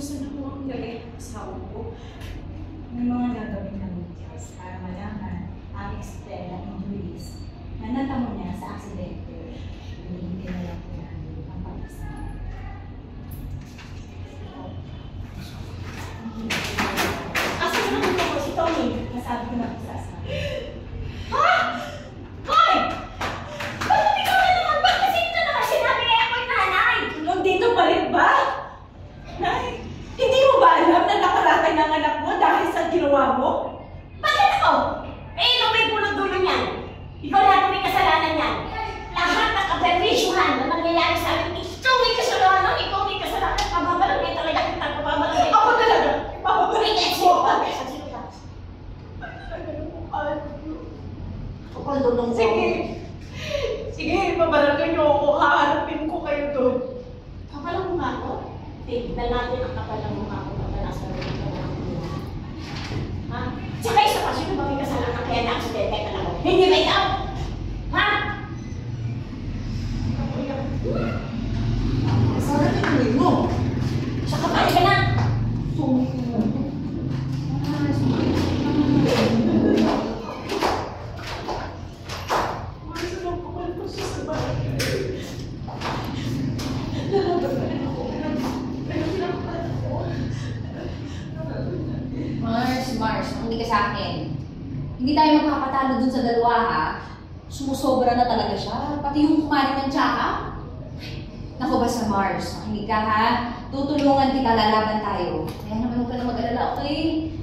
gusto na po ang galing ng asawa ko. May mga gagawin kami Diyos para malaman ang extent ng injuries na natamo niya sa aksidente. Hindi na lang po namin ang pag-isa. Asa ko naman po si Tony? Nasabi ko na po sa asawa. Ha? Hoy! Bakit ikaw na naman? Bakit ito naman sinabi kaya ako'y nanay? Nandito pa rin ba? Nay, hindi mo ba alam na nakaratay ng anak mo dahil sa ginawa mo? Bakit ako? Eh, ikaw may punot dulo niyan. Ikaw lahat may kasalanan niyan. Lahat ng kaperwisyuhan na nangyayari sa akin, ikaw may kasalanan, ikaw may kasalanan. Pababalagay talaga kita, pababalagay. Ako talaga! Papabalagay Ay, mo! sino ka? Talaga Ako ang dulong ko. Sige! Sige, pabarangay niyo ako. Haharapin ko kayo doon. Kapalang mukha ko? Tignan natin ang kapalang mukha ko pagka nasa rin ka na. Ha? Tsaka isa pa, sino ba may kasalanan kaya na-aksidente ka lang? Hindi ba ikaw? Ha? Sana tinuloy mo. Tsaka pali ka na! Mars, makinig ka sa akin. Hindi tayo magkapatalo dun sa dalawa, ha? Sumusobra na talaga siya. Pati yung kumain ng tsaka. Naku ba sa Mars, makinig ka, ha? Tutulungan kita, lalaban tayo. Kaya naman huwag ka na mag-alala, okay?